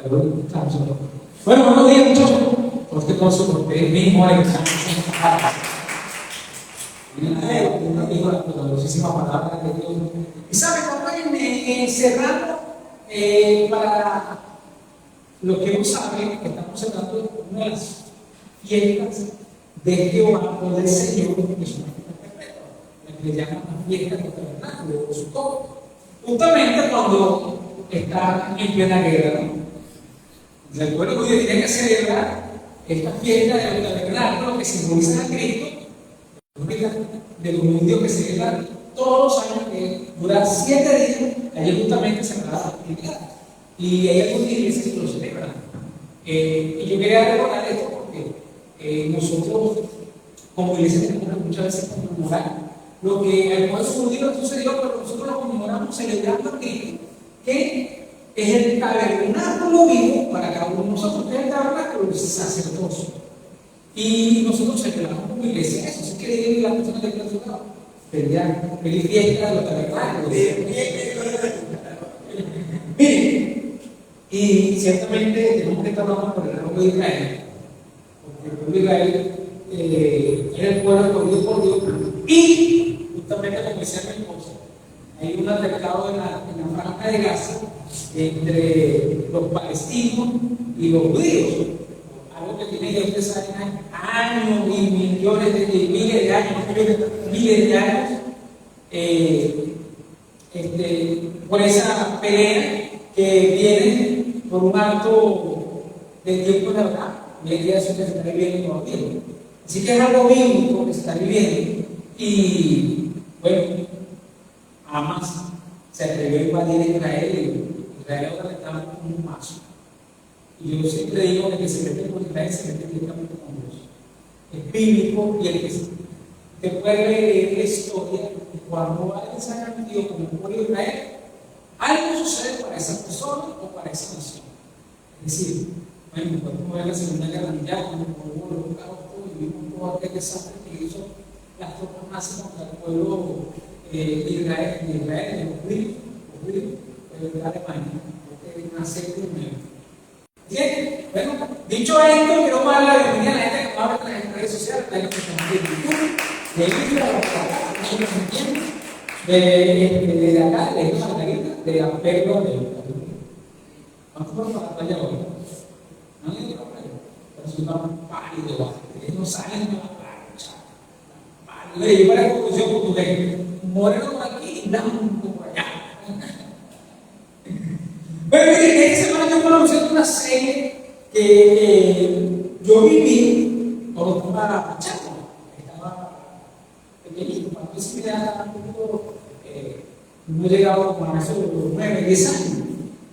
Bueno, buenos días, muchachos. Porque con su mismo la poderosísima palabra de Dios. Y sabe, acompáñenme cerrando para lo que no saben, que estamos cerrando una de las fiestas de Jehová o del Señor, que es una fiesta perpetua, la que le llaman la fiesta del tabernáculo o Sukkot, justamente cuando está en plena guerra, ¿no? El pueblo judío tiene que celebrar esta fiesta del tabernáculo que simboliza a Cristo, de los judíos que celebran todos los años, que dura 7 días, allí justamente se da la actividad. Y hay algunas iglesias que lo celebran. Y yo quería recordar esto porque nosotros, como iglesia, tenemos que muchas veces conmemorar lo que al pueblo judío sucedió, pero nosotros lo conmemoramos celebrando a Cristo, que es el tabernáculo vivo para cada uno de nosotros, que es el tabernáculo del sacerdocio. Y nosotros celebramos como iglesia eso. Si quiere la persona que está lado, feliz fiesta de los tabernáculos. Miren, y ciertamente tenemos que estar hablando por el pueblo de Israel, porque el pueblo de Israel era el pueblo escogido por Dios, y justamente como decía mi esposa, hay un altercado en la franja de Gaza entre los palestinos y los judíos, algo que tiene ya ustedes saben años y millones de miles de años, por esa pelea que viene por un acto del tiempo de la verdad, y el día de eso que se está viviendo en los tiempos. Así que es algo bíblico que se está viviendo, y bueno, Hamas se atrevió a invadir Israel, y Israel ahora está con un paso. Y yo siempre digo que se mete con Israel, se mete directamente con Dios. Es bíblico, y el que te puede leer la historia, y cuando alguien se haya metido con el pueblo de Israel, algo sucede para esa persona o para esa nación. Es decir, bueno, podemos ver la Segunda Guerra Mundial, cuando el pueblo lo buscaba todo y vimos todo aquel desastre que hizo las tropas nazis contra el pueblo de Israel, de los judíos, de Alemania, porque es una secta nueva. Bien, bueno, dicho esto, quiero dar la bienvenida a la gente que va a ver en las redes sociales, la gente que está en YouTube, de Instagram, de acá, de Margarita, de Apego, ¿cuántos fueron para la playa hoy? ¿No han ido para la playa? Pero son tan pálidos, no salen de la playa. Pálido, yo para la conclusión portugués, moreno por aquí y blanco por allá. Pero miren, esta semana yo me anuncié una serie que yo viví cuando estaba chato, estaba pequeñito, cuando yo era un poco, no he llegado como a esos 9, 10 años.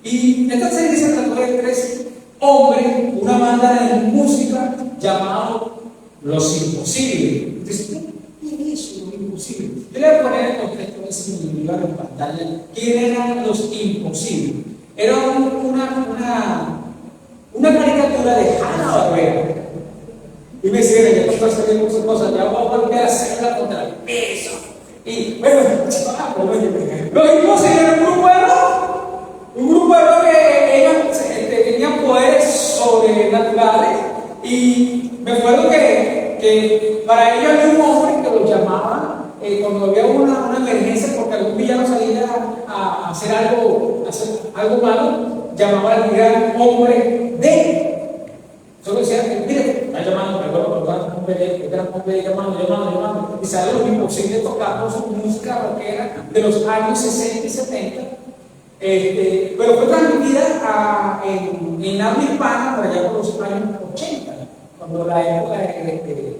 Y esta serie se trató de 3 hombres, una banda de música llamado Los Imposibles. Entonces, ¿qué es eso, Los Imposibles? Yo le voy a poner el contexto de ese lugar en pantalla. ¿Quién eran Los Imposibles? Era una caricatura de Hanna-Barbera. Y me decía, ya estoy haciendo muchas cosas, ya voy a volver a hacerla contra el peso. Y bueno, los Imposibles eran un grupo que ellos tenían poderes sobrenaturales. Y me acuerdo que para ellos había un hombre que los llamaba cuando había una emergencia porque algún villano salía a hacer algo malo, llamaban al gran hombre de. Solo decían, mire, está llamando, llamando, y sale Los Imposibles tocando su música rockera de los años 60 y 70. Pero fue transmitida en habla hispana por allá por los años 80, cuando la época de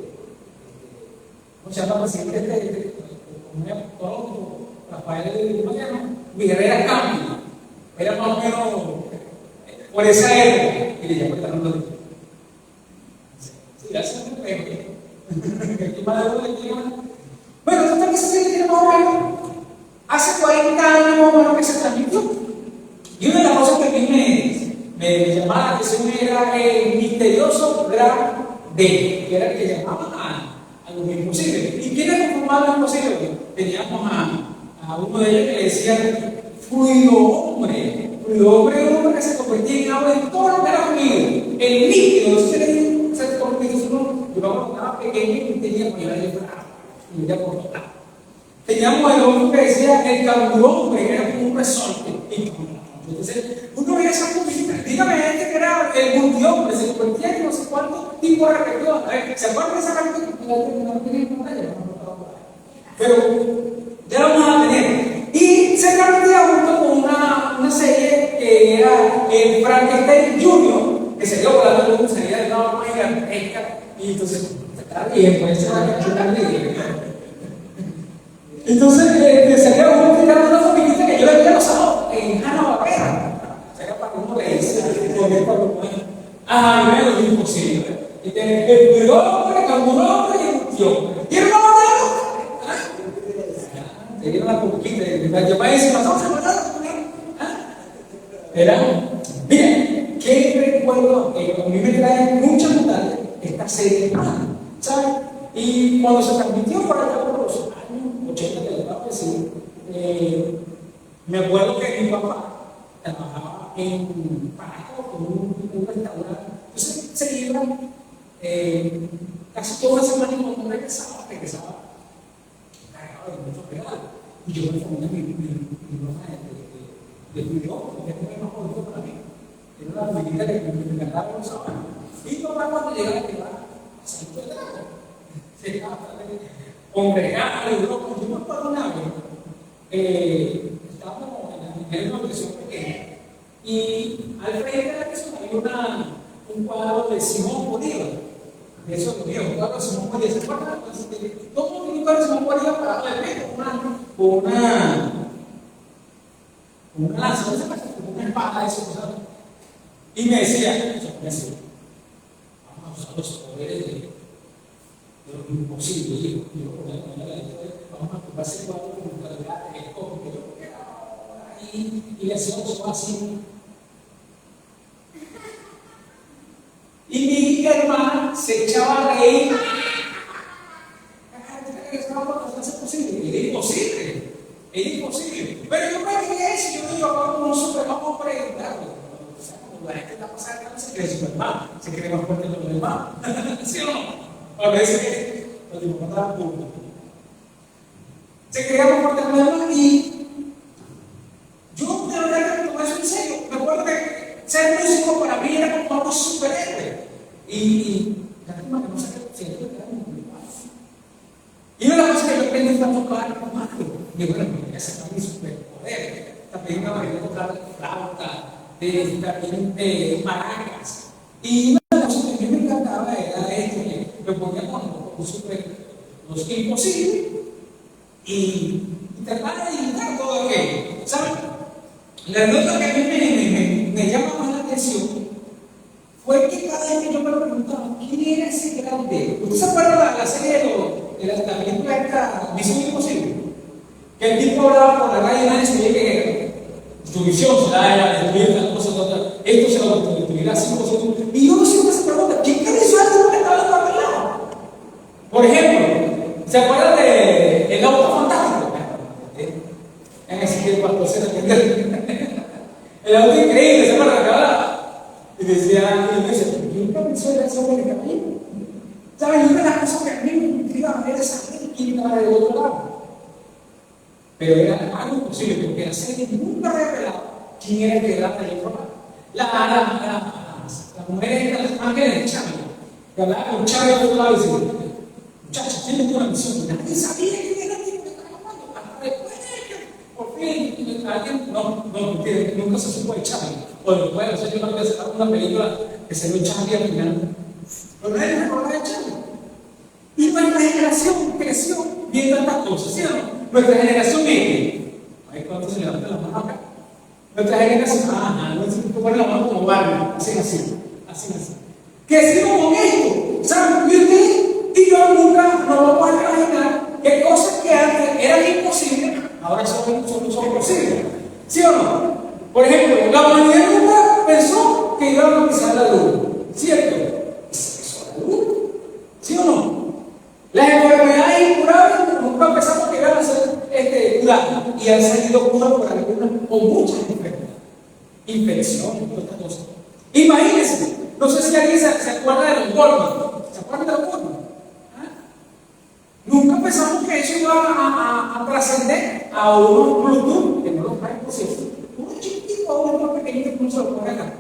¿cómo se llama? Presidente Rafael Guerrera Campos, era más o menos por esa época, y le llamo el talón de sí, gracias a bueno, entonces que se tiene más o menos hace 40 años más o menos que se transmitió. Y una de las cosas que a mí me llamaba la atención era el misterioso gran D, que era el que llamaban a Los Imposibles. ¿Y quiénes conformaban Los Imposibles? Teníamos a uno de ellos que le decían Fluido Hombre. Fluido Hombre era un hombre que se convertía en agua en todo que teníamos el bravo, y ya por otro lado. Teníamos el otro que decía el cangurón, que era como un resorte. Entonces, uno veía esa comida. Dígame, gente que era el mundial, que se convertía en no sé cuántos tipos de región. A ver, ¿se acuerdan de esa carta que no tenía pantalla? Pero ya lo vamos a tener. Y se transmitía junto con una serie que era el Frankenstein Junior, que se dio volando como sería de una forma gigantesca. Y entonces, está bien, pues se va a chutar bien. Entonces, salía una familita que yo le veía los sábados en Hanna-Barbera. Era para que uno le dice, ah, no es imposible. El hombre, cangurón y el tío. ¿Y el mamá? Tenía una poquita de la llamada y se pasó separado. Era, miren, ¿qué recuerdo? A mí me trae mucha nostalgia esta serie, ¿sabes? Y cuando se transmitió por allá por los años 80, que les va a decir, me acuerdo que mi papá trabajaba en Paraco, en un restaurante. Entonces se iban casi toda la semana y cuando regresaba cargado de muchos regalos. Y yo me ponía mi ropa de frío, porque era más bonito para mí. Era una amiguita que me encantaba los sábados. Y mi papá cuando llegaba a salir de trabajo. Con regalos, yo me acuerdo una vez, estábamos en una versión pequeña y al frente de la persona había un cuadro de Simón Bolívar. Eso lo vio, un cuadro de Simón Bolívar. ¿Se acuerdan? Todo el mundo tiene un cuadro de Simón Bolívar para de pecho, con una lanza, con una espada, eso, ¿sabes? Y me decía, vamos a usar los poderes de lo imposible, hijo. Vamos a ocupar ese cuadro con calidad de escojo que yo quedaba ahí y le hacía un así. Y mi hermana se echaba a reír. Es posible. Era imposible. Era imposible. Pero yo me dije eso. Yo digo, como un superman para ayudarlo. O sea, como la gente está pasando, se cree superman. Se cree más fuerte que los demás. ¿Sí o no? A veces los diputados públicos se creaban por teléfono y yo de verdad que tomé eso en serio. Me acuerdo que ser músico para mí era como algo superhéroe. Y la forma que no sé qué siento que era muy fácil. Y una de las cosas que yo aprendí fue a tocar con Marco. Y bueno, ese es mi superpoder. También me aprendí a tocar flauta, también de maracas. Y una de las cosas que a mí me encantaba era me ponía con los imposibles y trataba de imitar todo aquello. ¿Saben? La nota que a mí me llama más la atención fue que cada vez que yo me preguntaba quién era ese grande. ¿Usted se acuerda de la serie de la película esta Misión Imposible? Que el tipo hablaba por la calle y nadie sabía qué era. Su visión será destruir las cosas, esto se lo destruirá 5%. Y uno siempre se pregunta, ¿quién hizo algo que estaba dando al lado? Por ejemplo, ¿se acuerdan del auto fantástico? En ese tiempo, el auto increíble, ¿se acuerdan? Y decía, ¿quién pensó en ese hombre de camino? ¿Saben? Y una de las cosas que a mí me intrigaba era saber quién estaba del otro lado. Pero era algo imposible, porque la serie nunca revelaba quién era el que era del otro lado. La mujer era las ángeles de Charlie, que hablaba con Charlie al otro lado y decía, muchachos, tienen una misión. Nadie sabía quién era el tipo que estaba hablando. Hasta después de que, por fin, alguien nunca se supo de Charlie. O después, no sé, yo no había sacado una película que se vio Charlie al final. Pero nadie se acordaba de Charlie. Y nuestra generación creció viendo tantas cosas, ¿sí o no? Nuestra generación viene. ¿Hay cuántos se levantan las manos acá? Nuestra generación, no es que ponen la mano como Barbie, así. Crecimos con esto, ¿saben? Y usted y yo nunca nos vamos a imaginar que cosas que antes eran imposibles, ahora son posibles. ¿Sí o no? Por ejemplo, la humanidad nunca pensó que iba a pisar la luna, ¿cierto? Se pisó la luna, ¿sí o no? Las enfermedades incurables nunca pensamos que iban a ser curadas y han salido curas por algunas o muchas enfermedades, infecciones, todas estas cosas. Imagínense, no sé si alguien se acuerda de los Goldman. ¿Se acuerdan de los Goldman? Nunca pensamos que eso iba a trascender a unos Bluetooth, que no los traen por cierto. Uno chiquitito, uno pequeñito que no se lo pone acá.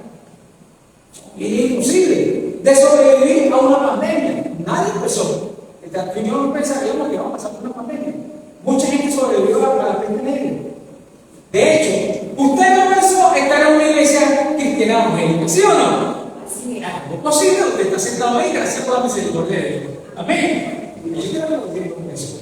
Y es imposible de sobrevivir a una pandemia. Nadie empezó. Yo no pensaríamos que vamos a pasar por una pandemia. Mucha gente sobrevivió a la peste negra. De hecho, usted no pensó estar en una iglesia cristiana evangélica, ¿sí o no? Así es posible, usted está sentado ahí, gracias por la misericordia de Dios. Amén. Y yo quiero decir con eso,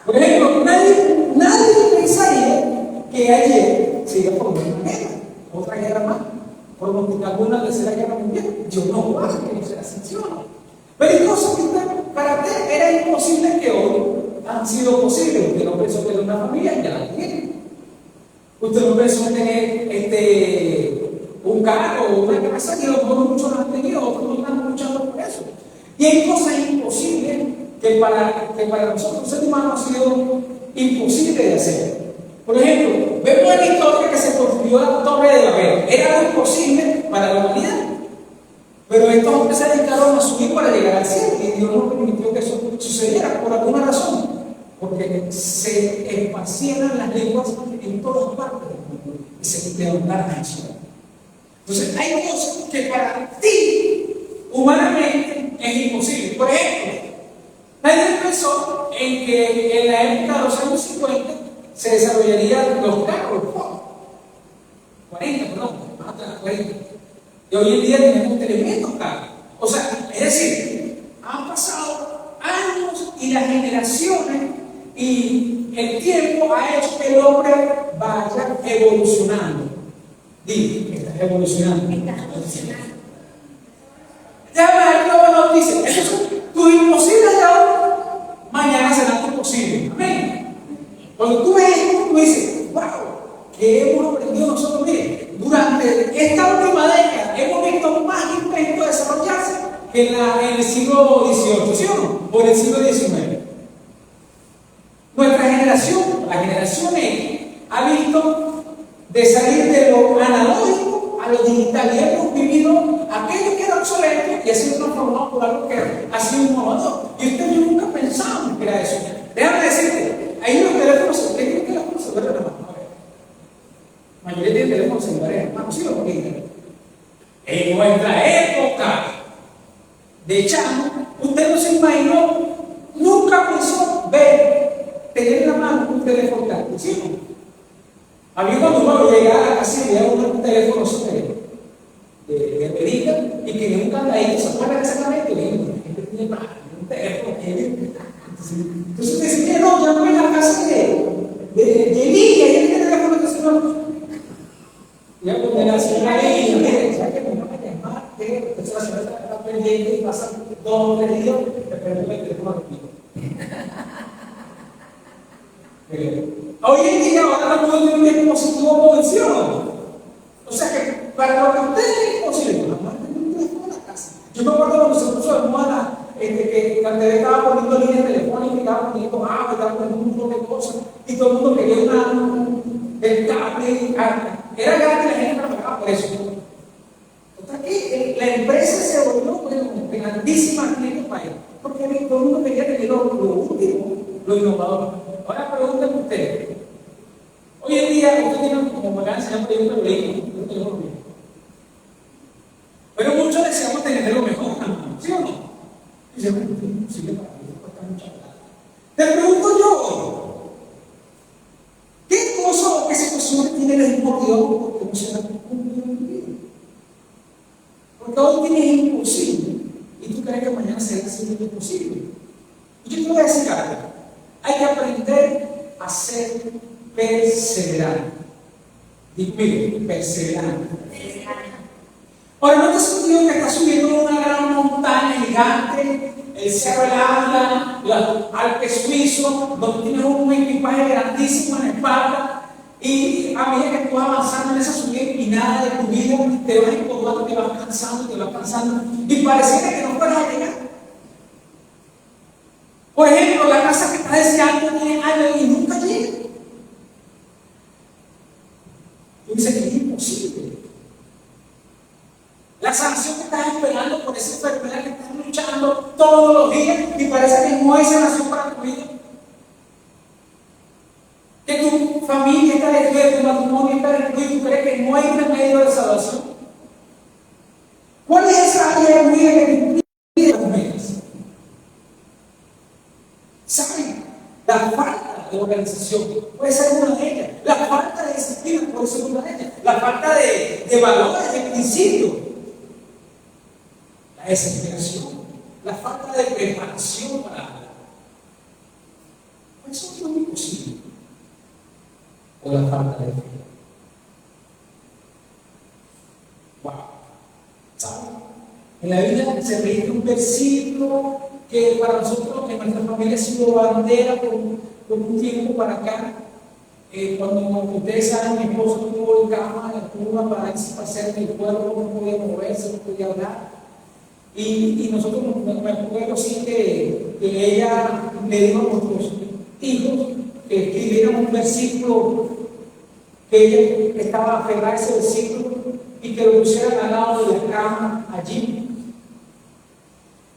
por ejemplo, nadie pensaría que ayer se iba a formar una guerra, otra guerra más, pronosticando una tercera guerra mundial. Yo no voy a que no sea así, ¿sí o no? Pero hay cosas que para usted era imposible que hoy han sido posibles. Usted no pensó tener una familia, ya la tiene. Usted no pensó tener un carro o una casa, y a lo mejor muchos lo han tenido, otros no están luchando por eso. Y hay cosas imposibles que para nosotros, los seres humanos, ha sido imposible de hacer. Por ejemplo, vemos en la historia que se construyó la Torre de Babel. Era algo imposible para la humanidad. Pero estos hombres se dedicaron a subir para llegar al cielo, y Dios no permitió que eso sucediera por alguna razón, porque se esparcieran las lenguas en todas partes del mundo y se levantaron la nación. Entonces, hay cosas que para ti, humanamente, es imposible. Por ejemplo, nadie pensó en que en la época de los años 50 se desarrollarían los carros, 40, perdón, más atrás, 40. Y hoy en día tenemos tremendos carros. O sea, es decir, han pasado años y las generaciones y el tiempo ha hecho que el hombre vaya evolucionando. Dime, estás evolucionando. Déjame ver qué nos dice. Eso es tu imposible de hoy, mañana será tu posible. Amén. Cuando tú ves esto, tú dices, wow, ¿qué hemos aprendido nosotros? Mire, durante esta última década hemos visto más inventos desarrollarse que en el siglo XVIII, ¿sí o no? O en el siglo XIX. Nuestra generación, la generación X, ha visto de salir de lo analógico a lo digital, y hemos vivido aquello que era obsoleto y ha sido transformado por algo que ha sido innovador. Y ustedes nunca pensaban que era eso. Déjame decirte, ahí los teléfonos celulares, hermano. La mayoría tiene teléfonos celulares, hermano, ¿sí o no? En nuestra época de chamo, usted no se imaginó, nunca pensó tener en la mano un teléfono táctil, ¿sí o no? Había cuando uno llegaba a la casa y había un teléfono de perita y que en un candadito se acuerdan exactamente, gente tiene un teléfono. Entonces decía, no, ya no en la casa de Lidia, y el teléfono que se no. Ya cuando la señora Lidia, ya que me van a llamar, que la señora está pendiente y pasa 2 o 3 días, pero el teléfono repito. Hoy en día ahora no puedo tener un dispositivo convención. O sea que para lo que ustedes es imposible, no van a tener un teléfono en la casa. Yo me acuerdo cuando se puso de moda que la TV estaba poniendo líneas telefónicas, estaba poniendo agua, estaba poniendo un montón de cosas, y todo el mundo quería el cable. Era gratis, la gente no pagaba por eso. Entonces aquí la empresa se volvió grandísima aquí en el país, porque todo el mundo quería tener lo último, lo innovador. Ahora pregúntenme ustedes. Hoy en día, ustedes tienen, como me acaban de enseñar, por ejemplo, un teléfono bien. Pero muchos deseamos tener lo mejor, ¿sí o no? Y se me sigue para mí, cuesta mucha plata. Te pregunto yo, ¿qué cosa o qué situación tiene la motivo porque no se la cumplido en tu vida? Porque hoy tienes imposible y tú crees que mañana será siempre imposible. Y yo te voy a decir algo. Hay que aprender a ser perseverante. Digo, perseverante. Ahora, ¿no te has sentido que estás subiendo una gran montaña gigante, el Cerro del Ávila, los Alpes suizos, donde tienes un equipaje grandísimo en la espalda, y a medida que tú vas avanzando en esa subida empinada de tu vida, te vas empujando, te vas cansando, y pareciera que no puedes llegar? Por ejemplo, la casa que estás deseando tiene años y nunca llega. Tú dices que es imposible. La sanación que estás esperando por esa enfermedad que tecnología y parece que no es esa nación para tu vida. Que tu familia está destruida, tu matrimonio está destruido y tú crees que no hay remedio de salvación. ¿Cuál es esa área de tu vida que te impide las metas? ¿Saben? La falta de organización puede ser una de ellas. La falta de disciplina puede ser una de ellas. La falta de valores, de principios. La desesperación. La falta de preparación para algo. Eso es muy imposible. O la falta de fe. Wow. ¿Saben? En la Biblia se registra un versículo que para nosotros, en nuestra familia, ha sido bandera por un tiempo para acá. Cuando ustedes saben, mi esposo tuvo en cama, tuvo una parálisis parcial del cuerpo, no podía moverse, no podía hablar. Y nosotros me acuerdo sí que ella le dijo a nuestros hijos que escribieran un versículo, que ella estaba aferrada a ese versículo y que lo pusieran al lado de la cama allí.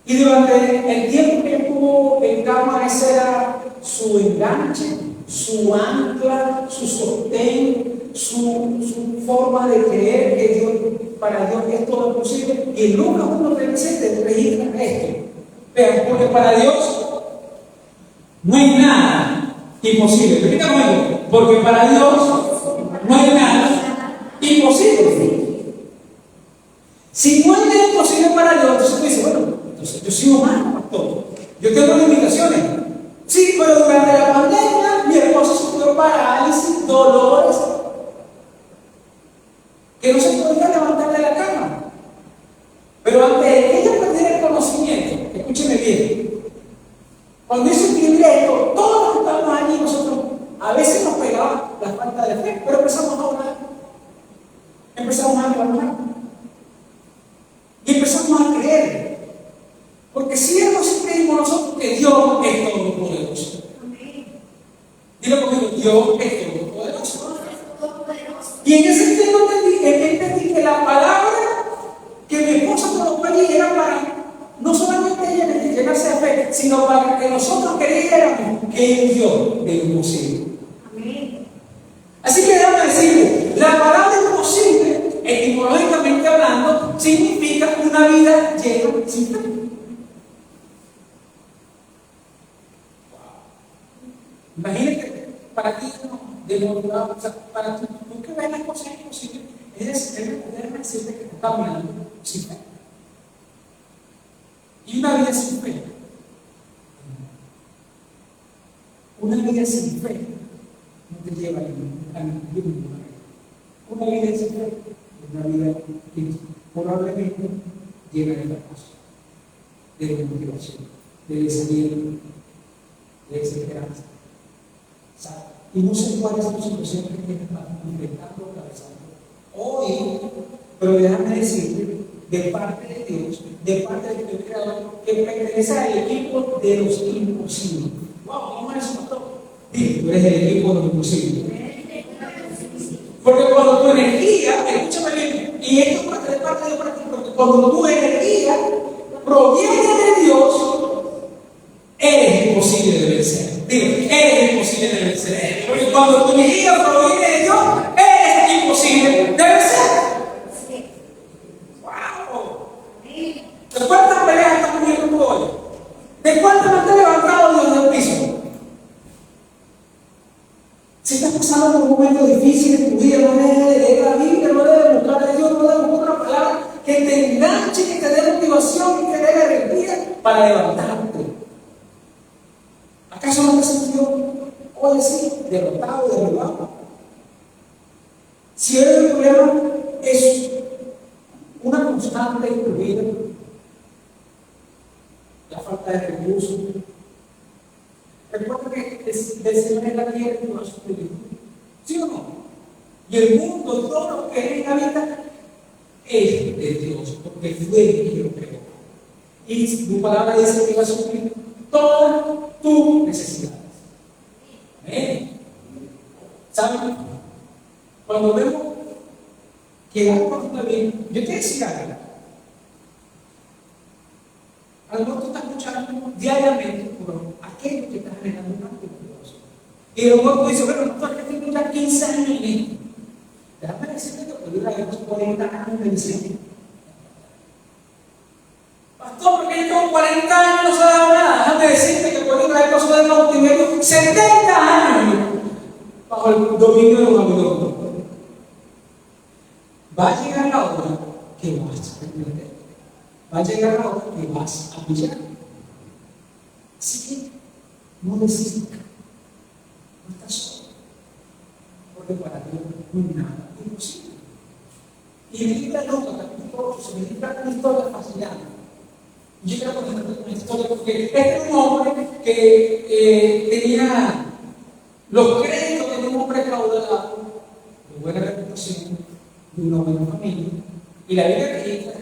Y durante el tiempo que estuvo en cama, ese era su enganche, su ancla, su sostén, su forma de creer que Dios, para Dios es todo posible. Y en Lucas 1:37 registra esto. Vean, porque para Dios no hay nada imposible. Repita conmigo, porque para Dios no hay nada imposible. Si no hay nada imposible para Dios, entonces tú dices, bueno, entonces yo soy humano, pastor. Yo tengo limitaciones. Sí, pero durante la pandemia mi esposa sufrió parálisis, dolores, que no se podía levantar de la cama. Pero antes de que ella perdiera el conocimiento, escúcheme bien, cuando hizo escribir esto, todos los que estábamos allí, nosotros a veces nos pegaba la falta de fe, pero empezamos a orar, empezamos a clamar y empezamos a creer. Porque si sí creímos nosotros que Dios es todopoderoso. Dilo conmigo, Dios es todopoderoso. Y en ese tiempo entendí que la palabra que mi esposa colocó allí era para no solamente ella llenarse de fe, sino para que nosotros creyéramos que es Dios de lo imposible. Así que déjame decirle, la palabra imposible, etimológicamente hablando, significa una vida llena sin fe. Imagínate, para ti no, o sea, para tú que ves las cosas imposibles, es decirte que estás caminando sin fe. Y una vida sin fe. Una vida sin fe no te lleva a ningún lugar. Una vida sin fe es una vida que probablemente llena de fracaso, de desmotivación, de desaliento, de desesperanza. Y no sé cuál es la situación que tienes enfrentando o atravesando hoy, pero déjame decirte, de parte de Dios, de parte de tu Creador, que pertenece al equipo de los imposibles. ¡Wow! ¿Cómo es eso, pastor? Sí, tú eres el equipo de los imposibles. Porque cuando tu energía, escúchame bien, y esto es de parte de Dios para ti, porque cuando tu energía proviene de Dios, eres imposible de vencer. Digo, eres imposible de vencer. Porque cuando tu energía proviene de Dios, eres imposible de vencer. ¡Wow! ¿De cuántas peleas estás cubierto tú hoy? ¿De cuántas no te has levantado Dios del piso? Si estás pasando por un momento difícil en tu vida, no dejes de leer la Biblia, no dejes de buscar a Dios, no dejes de buscar otra palabra que te enganche, que te dé motivación, que te dé energía para levantarte. ¿Acaso no te sintió hoy así, derrotado, derribado? Si hoy el problema es una constante en tu vida, la falta de recursos, recuerda que del Señor es la tierra y no es su espíritu. ¿Sí o no? Y el mundo, todo lo que en la vida es de Dios, porque fue el que lo creó. Y tu palabra dice que va a suplir todas tus necesidades. Amén. ¿Saben? Cuando vemos que algo no está bien, yo te decía algo. A lo mejor tú estás escuchando diariamente por aquello que está generando un cambio poderoso. Y luego tú dices, bueno, no, es que tengo ya 15 años en esto. Déjame decirte que por ahí unos 40 años de disciplina. Pastor, porque yo tengo 40 años y no se ha dado nada. Déjame decirte que por ahí pasó de cautiverio 70 años bajo el dominio de los Babilonios. Va a llegar la hora que vas a perder. Va a llegar la hora que vas a pillar. Así que no desistas. No estás solo. Porque para Dios no hay nada imposible. Y en el libro de Lucas, capítulo 8, se me dice una historia fascinante. Yo quiero contar una historia porque este es un hombre que tenía los créditos de un hombre caudalado, de buena reputación, de una buena familia. Y la Biblia registra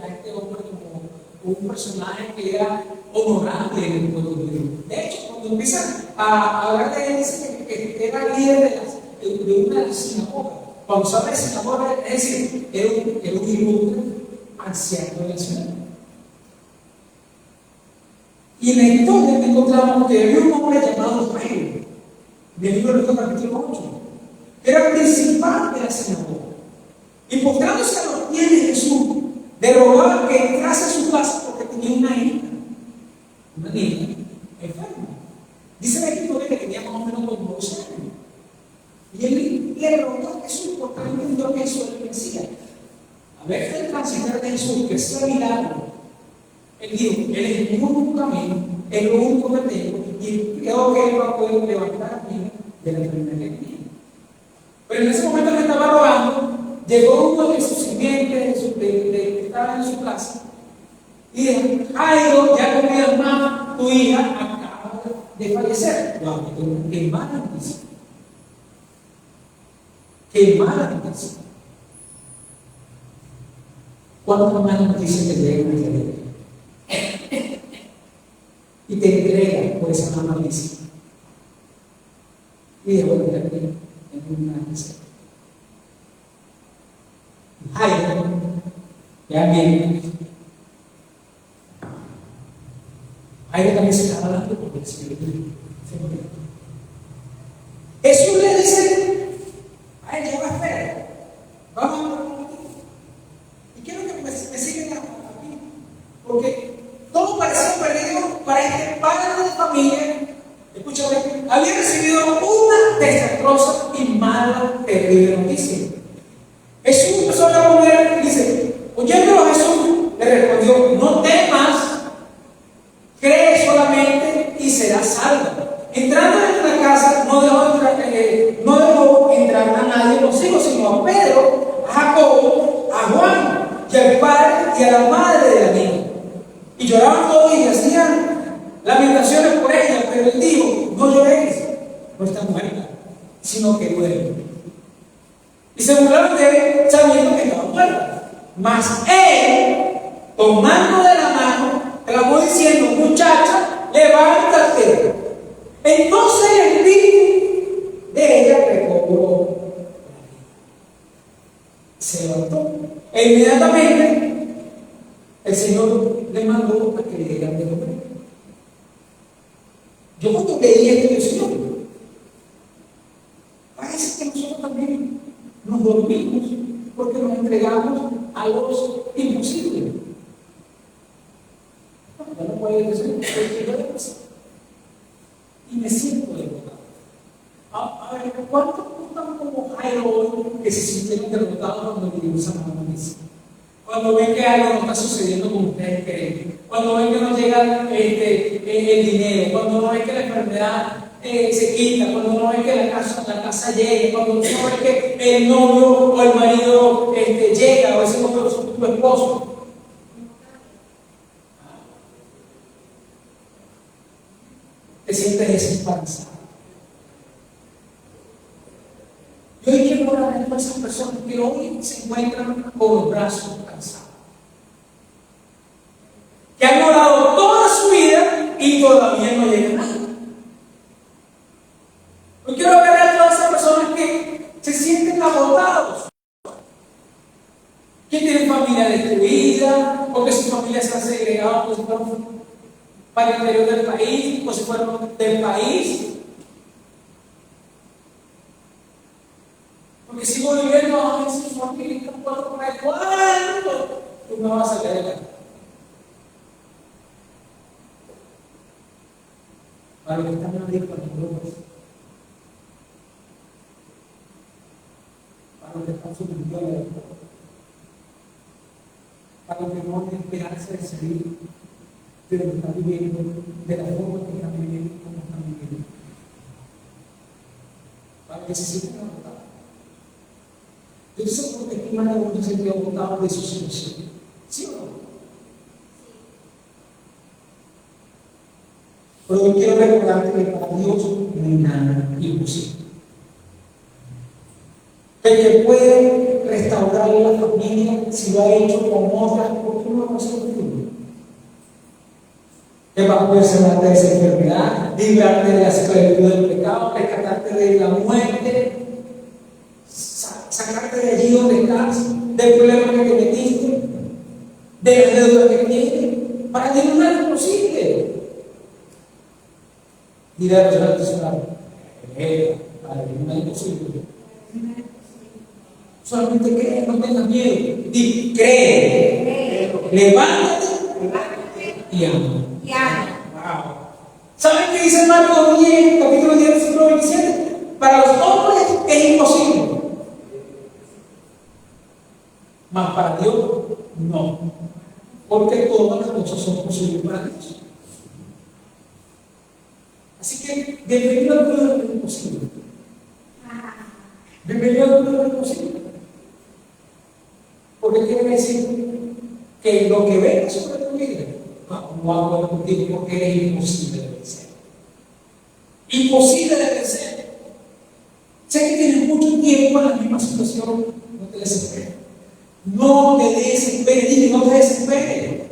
a este hombre como un personaje que era honorable en el pueblo de Dios. De hecho, cuando empiezan a hablar de él, dice que era líder de una de las sinagogas. Cuando se habla de sinagoga, es decir, era un ilustre anciano de la ciudad. Y en la historia encontramos que había un hombre llamado Pedro, del libro de Lucas capítulo 8, que era el principal de la sinagoga. Y postrándose a los pies de Jesús, le rogaba que entrase a su casa porque tenía una niña enferma. Dice la escritura que tenía más o menos como 12 años. Y él le rogó a Jesús porque él entendió que eso era el Mesías. A ver el transitar de Jesús, que sea milagro. Él dijo, él es el único camino, es lo único que tengo, y creo que él va a poder levantar a mí de la enfermedad que tenía. Pero en ese momento que estaba rogando, llegó uno de sus sirvientes que estaba en su casa y dijo, Jairo, ya no me más, tu hija acaba de fallecer. Wow, qué mala noticia. Qué mala noticia. ¿Cuántas malas noticias te llegan a ti? Y te entrega por esa mala noticia. Y de vuelta aquí en una noticia. Jairo, ya bien. Jairo también se estaba hablando porque el Espíritu se murió. Jesús le dice, a él ya va a esperar. Vamos a hablar un poquito. Y quiero que me sigan aquí, porque todo parecía perdido para este padre de familia. Escúchame, había recibido una desastrosa y mala, terrible noticia. Jesús empezó a responder y dice, oyéndolo Jesús, le respondió, no temas, cree solamente y serás salvo. Entrando en la casa, no dejó entrar a nadie consigo, sino a Pedro, a Jacobo, a Juan, y al padre y a la madre de la niña. Y lloraban todos y hacían lamentaciones por ella, pero él dijo, no lloréis, no está muerta, sino que duerme. Y se burlaron de él sabiendo que estaba muerta. Mas él, tomando de la mano, clamó diciendo, muchacha, levántate. Entonces el espíritu de ella recobró. Se levantó. E inmediatamente el Señor le mandó a que le dieran de comer. Yo cuando leí esto, Señor, parece que nosotros también nos dormimos porque nos entregamos a los imposibles. Ya no puede decir, y me siento derrotado. A ver, ¿cuántos están como Jairo hoy que se sintieron derrotados cuando vivimos esa mala noticia? Cuando ven que algo no está sucediendo como ustedes creen, cuando ven que no llega el dinero, cuando no ven que la enfermedad se quita, cuando no ven que la casa llegue, cuando no ven que el novio o el marido llega, o ese novio es tu esposo. Te sientes desesperanzado. Yo hoy quiero hablar de esas personas que hoy se encuentran con los brazos cansados, que han orado toda su vida y todavía no llega nada. Yo quiero hablar de todas esas personas que se sienten agotados, que tienen familia destruida, o que sus familias están segregadas, para el interior del país, o se fueron del país. Porque sigo viviendo a veces familia, ¿cuánto? Tú me vas a leer. Para los que están en América, para los que están sumergidos, para los que no tienen esperanza de salir de lo que están viviendo, de la forma que están viviendo, como están viviendo. Para que se sientan agotados. Yo estoy seguro que aquí más de uno se sentido agotado de su situación. ¿Sí o no? Pero yo quiero recordarte que para Dios no hay nada imposible. El que puede restaurar la familia, si lo ha hecho con otras, ¿por qué no lo hace contigo? Él va a poder sanarte de esa enfermedad, librarte de la esclavitud del pecado, rescatarte de la muerte, sacarte de allí donde estás, del problema que te metiste, de la deuda que tienes. Para Dios no es imposible. Dirá a los grandes para Dios no es imposible. Solamente cree, no tengas miedo. Di, cree. Levántate y ama. Wow. ¿Saben qué dice Marcos 10, capítulo 10, versículo 27? Para los hombres es imposible, mas para Dios no. Porque todas las cosas son posibles para Dios. Así que bienvenido al pueblo de lo imposible. Bienvenido al pueblo de lo imposible. Porque quiere decir que lo que venga sobre tu vida no va a poder contigo porque eres imposible de vencer. Imposible de vencer. Sé que tienes mucho tiempo en la misma situación, no te desesperes. No te desesperes, dile, no te desesperes.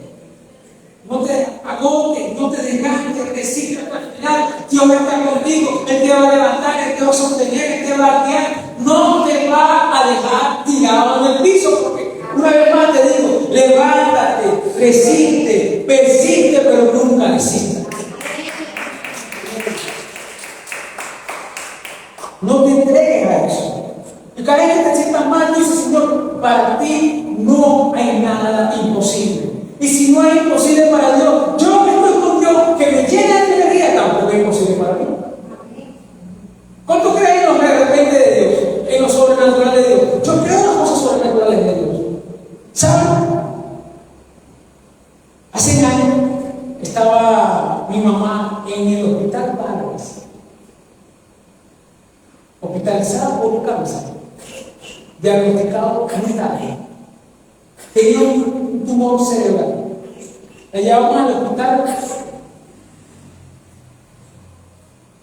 No te agotes, no te desgastes, resistas al final. Dios va a estar contigo, Él te va a levantar, Él te va a sostener, Él te va a guiar. No te va a dejar tirado en el piso, porque una vez más te digo, levántate, resiste, persiste, pero nunca desistas. No te entregues a eso. Y cada vez que te sientas mal, dice Señor, para ti no hay nada imposible. Y si no hay imposible para Dios, yo que estoy con Dios, que me llena de alegría, tampoco es imposible para mí. ¿Cuánto creen en lo que depende de Dios? En lo sobrenatural de Dios. Yo creo en las cosas sobrenaturales de Dios. ¿Saben? Hace años estaba mi mamá en el hospital Vargas, hospitalizada por un cáncer, diagnosticado muy tarde. Tenía un tumor cerebral. La llevamos al hospital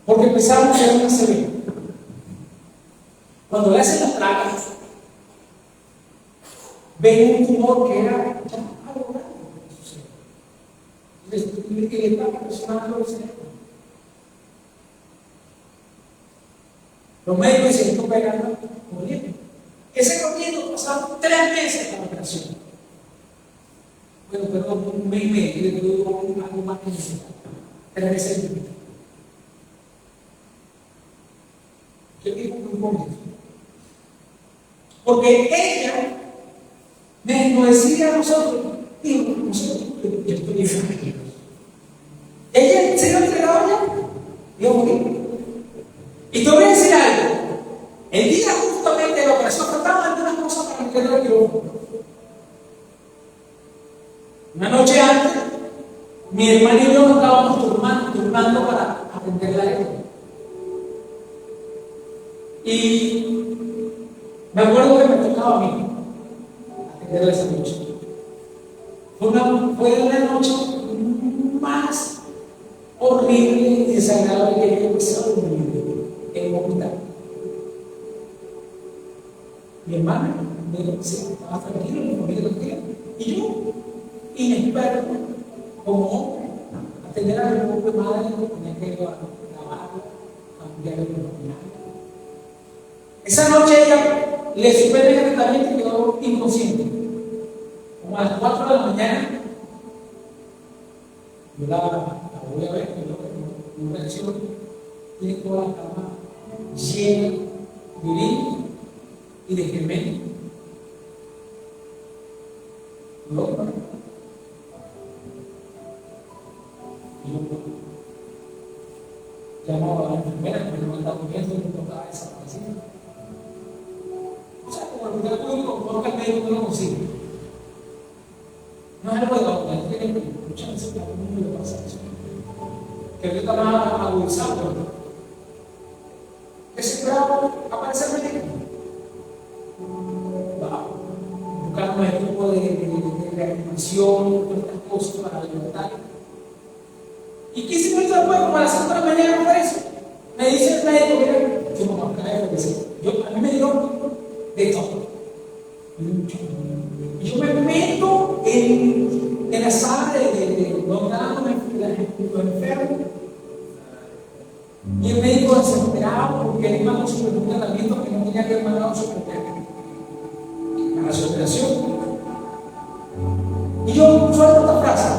porque empezaron a hacer una cirugía. Cuando le hacen las placas, ven un tumor que era algo grande. Y le está presionando el cerebro. Los médicos dicen, esto pegando corriendo. Ese corriendo pasaron 3 meses para la operación. Bueno, perdón, un mes y medio, le digo algo más que necesita. 3 meses y medio. Yo digo muy bonito. Porque ella nos decía a nosotros, digo, nosotros, yo estoy bien. Ella se lo entregaba ya, yo morí. Y te voy a decir algo. El día justamente de la operación faltaban algunas cosas para meterlo al quirófano. Una noche antes, mi hermano y yo nos estábamos turnando para atenderla a ella. Y me acuerdo que me tocaba a mí atenderla esa noche. Fue una noche más horrible y desagradable que yo he pasado en mi vida en un hospital. Mi hermana me decía, estaba tranquilo, mi familia tranquila. Y yo, inexperto, como hombre, atender a mi pobre madre, que tenía que ir a lavarla, cambiarle los pañales. Esa noche ella le suspende el tratamiento y quedó inconsciente. Como a las 4 de la mañana, yo la voy a ver, pero no reacciona, tiene toda la cama llena de orina y de gemelos. Loco. Y yo llamaba a la enfermera que me estaba muriendo y me tocaba desapareciendo. O sea, como el lugar público, coloca el médico no lo consigue. No es algo de la gente que muchas veces a todo el mundo le pasa eso. Que ahorita más agudizado, desesperado, aparece el médico. Buscando el tipo de reanimación, otras cosas para levantar. Y 15 minutos después, como a las 5 de la mañana, por eso, me dice el médico, mira, yo no voy a caer, a mí me dio de todo. Y yo me meto en la sala de donde estaban los enfermos. Y el médico desesperado porque él mandó su tratamiento que no tenía que haber mandado su tratamiento para su operación. Y yo suelto esta frase.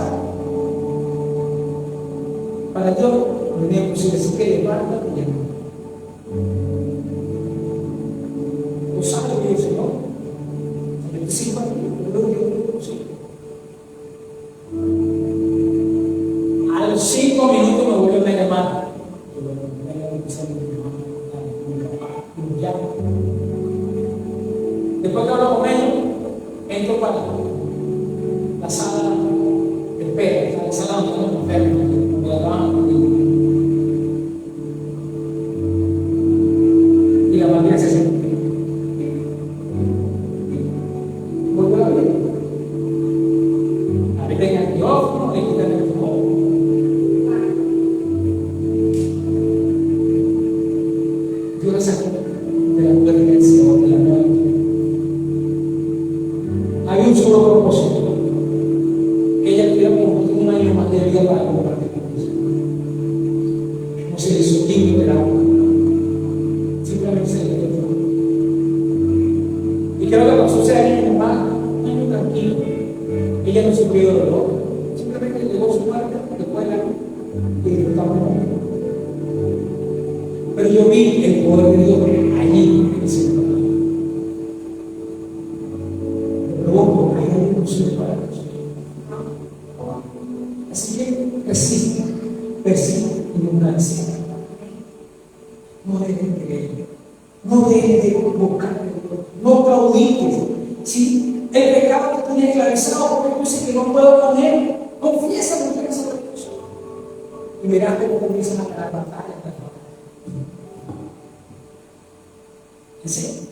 Para Dios, no es posible decir que levántate y ya. Tú sabes lo que dice, ¿no? 25 años, lo que es posible. A los 5 minutos me volvió una llamada. Después que hablo con ellos, entro para la sala de espera, la sala donde están los enfermos, donde trabajan conmigo. Y la máquina se siente. Vuelvo a ver. Abren el quirófano, le quitan el foco. Yo le saco de la emergencia o de la muerte. Hay un solo propósito, que ella tuviera como un año más de vida para compartir con nosotros. No se le hizo digno del agua, simplemente se le dio el fuego. Y creo que pasó ese año más, un año tranquilo. Ella no sufrió dolor, simplemente llegó su muerte después de la y disfrutamos el momento. Pero yo vi el poder de Dios allí en ese lugar. Así que persiste y nunca desista. No dejen de creer, no dejen de buscar, no claudiques. Si el pecado que tú tienes esclavizado porque tú dices que no puedo con él, confiesa lo que es Dios. Y verás cómo comienzan a ganar batallas. ¿En serio?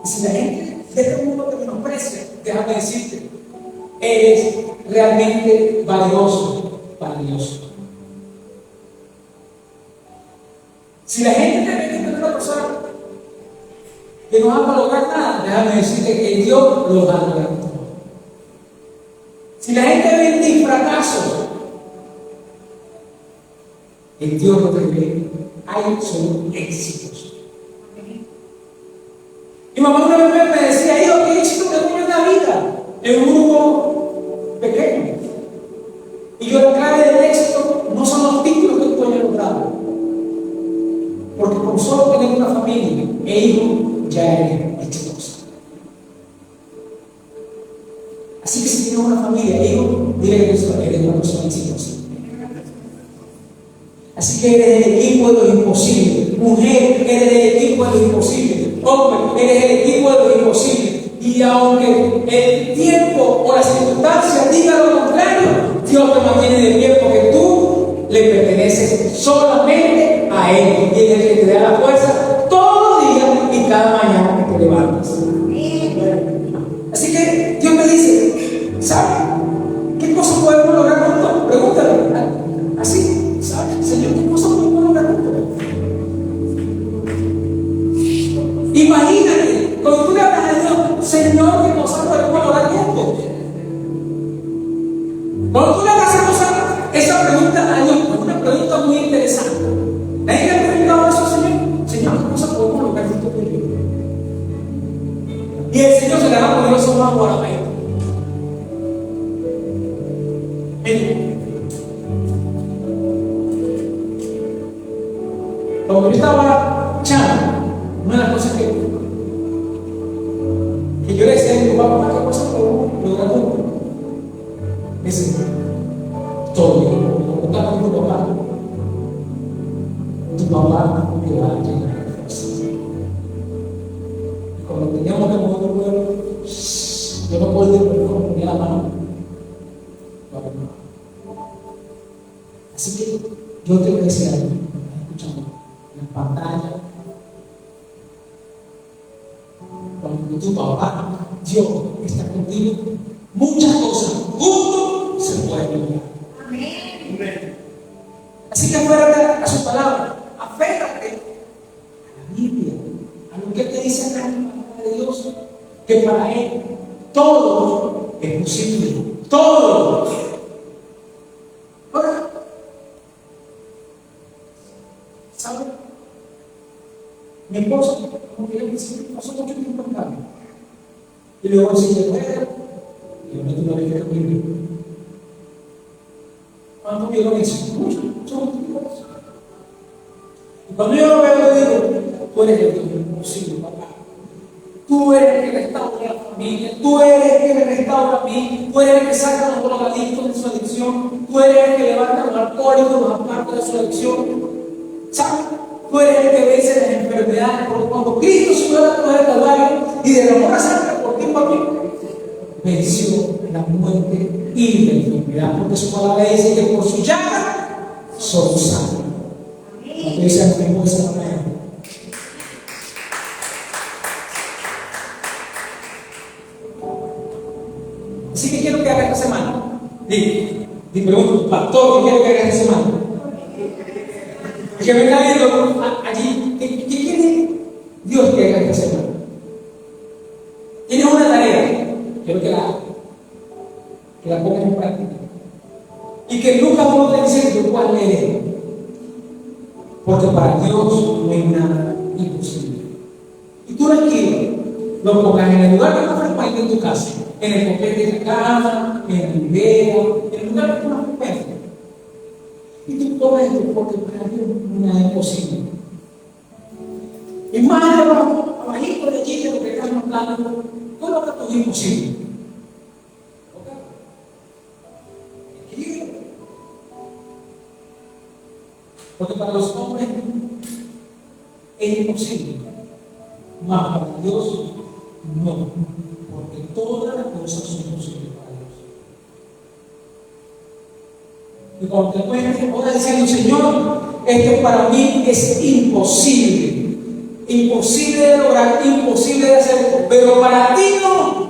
Y si la gente de este mundo te menosprecia, déjame decirte, eres realmente valioso para Dios. Si la gente te ve que es una persona que no va a lograr nada, déjame decirte que Dios lo va a lograr todo. Si la gente ve en ti fracasos, el Dios no te ve, hay solo éxitos. Mi mamá una vez me decía, hijo, ¿qué éxito te tuvo en la vida? En un grupo pequeño. Y yo, la clave del éxito no son los títulos que tú hayas logrado. Porque con solo tener una familia e hijo, ya eres exitoso. Así que si tienes una familia e hijo, dile que eres una persona exitosa. Así que eres el equipo de lo imposible. Mujer, eres el equipo de lo imposible. Hombre, eres el equipo de lo imposible. Y aunque el tiempo o las circunstancias digan lo contrario, Dios te mantiene de pie porque tú le perteneces solamente a Él. Y Él es el que te da la fuerza todos los días y cada mañana que te levantas. Así que Dios me dice, ¿sabes qué cosas podemos lograr juntos? Pregúntale. Así, ¿sabes? Señor, ¿qué cosas podemos lograr juntos? Imagínate, cuando tú le hablas a Dios, Señor, ¿qué cosas podemos lograr juntos? Cuando tú le hagas esa pregunta a Dios, es una pregunta muy interesante. ¿Nadie le ha preguntado eso al Señor? Señor, ¿qué cosas podemos lograr juntos contigo? Y el Señor se le va a poner esos más guardamelos. Miren, estaba chamo, una de las cosas que yo le decía a mi papá, ¿qué cosa lograr tú? Me dice, todo bien, contaba con tu papá te va a llenar de fuerzas. Y cuando teníamos que mover el pueblo, yo no puedo ir como ponía la mano. Así que yo te voy a decir algo, escuchando en la pantalla, cuando tu papá, Dios, está contigo, muchas cosas juntos se pueden lograr. Amén. Así que aférrate a su palabra, aférrate a la Biblia, a lo que te dice acá en la palabra de Dios, que para Él todo es posible, todo. Ahora, ¿saben? Mi esposo, como que él pasó mucho tiempo en cambio. Y luego si se puede, y yo meto una vez que conmigo. ¿Cuánto vieron eso? Mucho, mucho. Y cuando yo lo veo, le digo, tú eres el Dios imposible, papá. Tú eres el que restaura la familia, tú eres el que me restaura a mí, tú eres el que saca a los drogadictos de su adicción, tú eres el que levanta a los alcohólicos, los aparta de su adicción. ¿Sabes? Tú eres el que vence las enfermedades, porque cuando Cristo subió a la cruz del Calvario y derramó la sangre por ti y por mí, venció la muerte y la enfermedad, porque su palabra dice que por su llaga somos sanos. Cuando dice a mi esposa, amén. Así que quiero que haga esta semana. Di pregunto, pastor, ¿qué quiero que haga esta semana? Que me está viendo allí, ¿qué quiere Dios que haga esta semana? Tienes una tarea, quiero que la pongas en práctica. Y que nunca uno te dice cuál eres. Porque para Dios no hay nada imposible. Y tú tranquilo, lo pongas en el lugar que más frecuente en tu casa, en el copete de la cama, en el video, en el lugar que más frecuente. Y tú tomas esto porque para Dios no hay nada imposible. Y más abajito de allí de lo que estamos hablando, todo lo que es imposible. Porque para los hombres es imposible, mas para Dios no, porque todas las cosas son posibles para Dios. Y cuando te encuentres ahora diciendo, Señor, esto para mí es imposible, imposible de lograr, imposible de hacer, pero para ti no,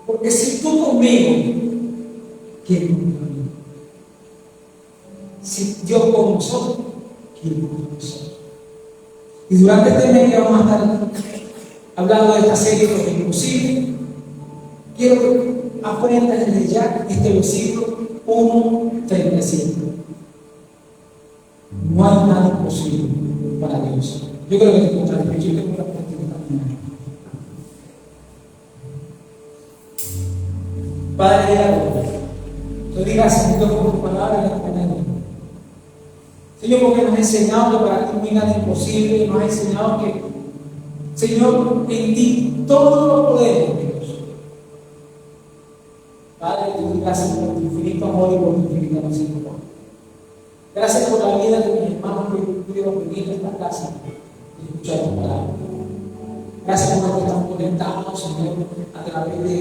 porque si tú conmigo, ¿quién conmigo? Si Dios con nosotros, ¿quién con nosotros? Y durante este mes que vamos a estar hablando de esta serie de lo imposible, quiero que aprendas desde ya este versículo 1:35. No hay nada imposible para Dios. Yo creo que te encontraré, yo tengo la práctica también. Padre de la gloria, te doy gracias Dios por tu palabra en esta mañana. Señor, porque nos has enseñado que para ti no hay nada imposible, nos has enseñado que, Señor, en ti todo lo podemos, Dios. Padre, te doy gracias por tu infinito amor y por tu infinita misericordia. Gracias por la vida de mis hermanos que pudieron venir a esta casa y escuchar tu palabra. Gracias por los que están conectados, Señor, a través de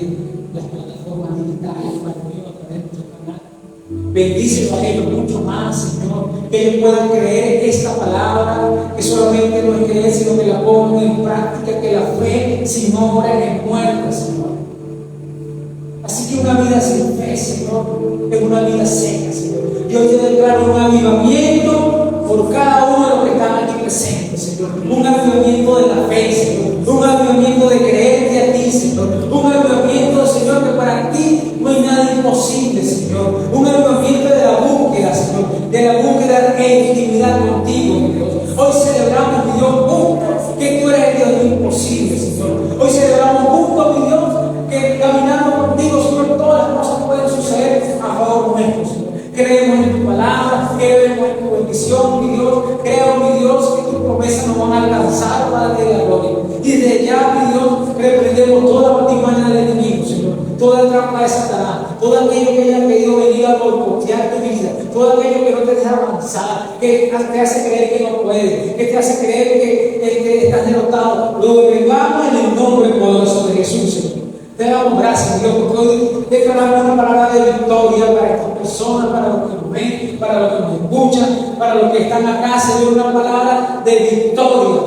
las plataformas digitales, a través de nuestro canal. Bendícelo a ellos mucho más, Señor, que ellos puedan creer esta palabra, que solamente no es creer, sino que la pongan en práctica, que la fe sin obra es muerta, Señor. Así que una vida sin fe, Señor, es una vida seca, Señor. Yo te declaro un avivamiento por cada uno de los que están aquí presentes, Señor. Un avivamiento de la fe, Señor. Un avivamiento de creerte a ti, Señor. Un avivamiento, Señor, que para ti no hay nada imposible, Señor. Un avivamiento de la búsqueda, Señor. De la búsqueda en intimidad contigo, mi Dios. Hoy celebramos, mi Dios, juntos que tú eres el Dios de lo imposible, Señor. Hoy celebramos juntos, mi Dios, que caminando contigo, Señor, todas las cosas pueden suceder a favor nuestro, Señor. Creemos en tu palabra, creemos promesas nos van a alcanzar, Padre de la gloria. Y desde ya, mi Dios, reprendemos toda artimaña del enemigo, Señor. Toda trampa de Satanás, todo aquello que haya querido venir a boicotear tu vida, todo aquello que no te deja avanzar, que te hace creer que no puedes, que te hace creer que estás derrotado. Lo derribamos en el nombre poderoso de Jesús, Señor. Te damos gracias, Dios, porque hoy declaramos una palabra de victoria para estas personas, para los que nos ven, para los que nos escuchan, para los que están acá, Señor, una palabra de victoria.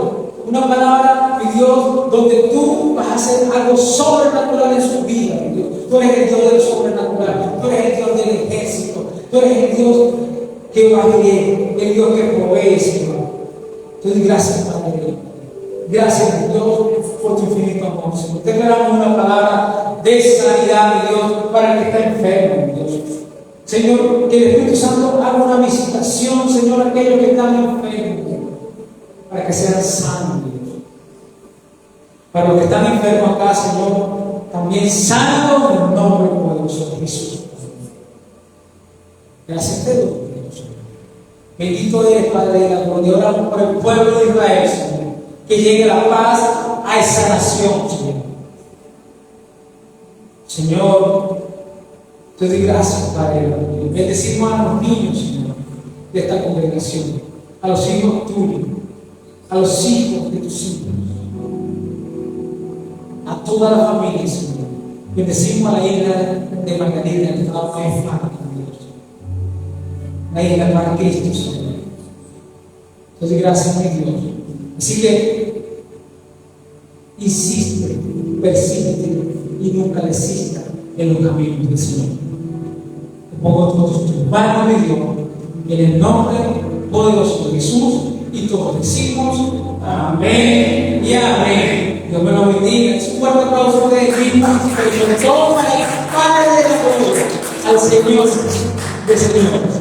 Una palabra, mi Dios, donde tú vas a hacer algo sobrenatural en su vida, mi Dios. Tú eres el Dios del sobrenatural, tú eres el Dios del ejército, tú eres el Dios que va bien, el Dios que provee, Señor. Te doy gracias, Padre. Gracias, Dios, por tu infinito amor, Señor. Te declaramos una palabra de sanidad, mi Dios, para el que está enfermo, mi Dios. Señor, que el Espíritu Santo haga una visitación, Señor, a aquellos que están enfermos, para que sean sanos, Dios. Para los que están enfermos acá, Señor, también sanos en el nombre poderoso de Jesús. Gracias te doy, Dios. Bendito eres, Padre de la gloria. Oramos por el pueblo de Israel, Señor. Que llegue la paz a esa nación, Señor. Señor, te doy gracias, Padre de la gloria. Bendecimos a los niños, Señor, de esta congregación, a los hijos tuyos, a los hijos de tus hijos, a toda la familia, Señor. Bendecimos a la isla de Margarita, que estaba muy enferma, Dios. La isla de Marqués, Señor. Te doy gracias, mi Dios. Así que insiste, persiste y nunca desista en los caminos del Señor. Te pongo todos tus manos, mi Dios, en el nombre poderoso de Jesús, y todos decimos amén y amén. Dios me lo bendiga. Es un fuerte aplauso de mismo, pero todo para el Padre de la gloria, al Señor de señores.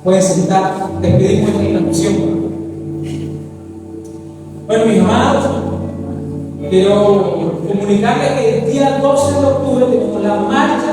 Pueden sentar, despedimos en la canción. Bueno, mis amados, quiero comunicarles que el día 12 de octubre tenemos la marcha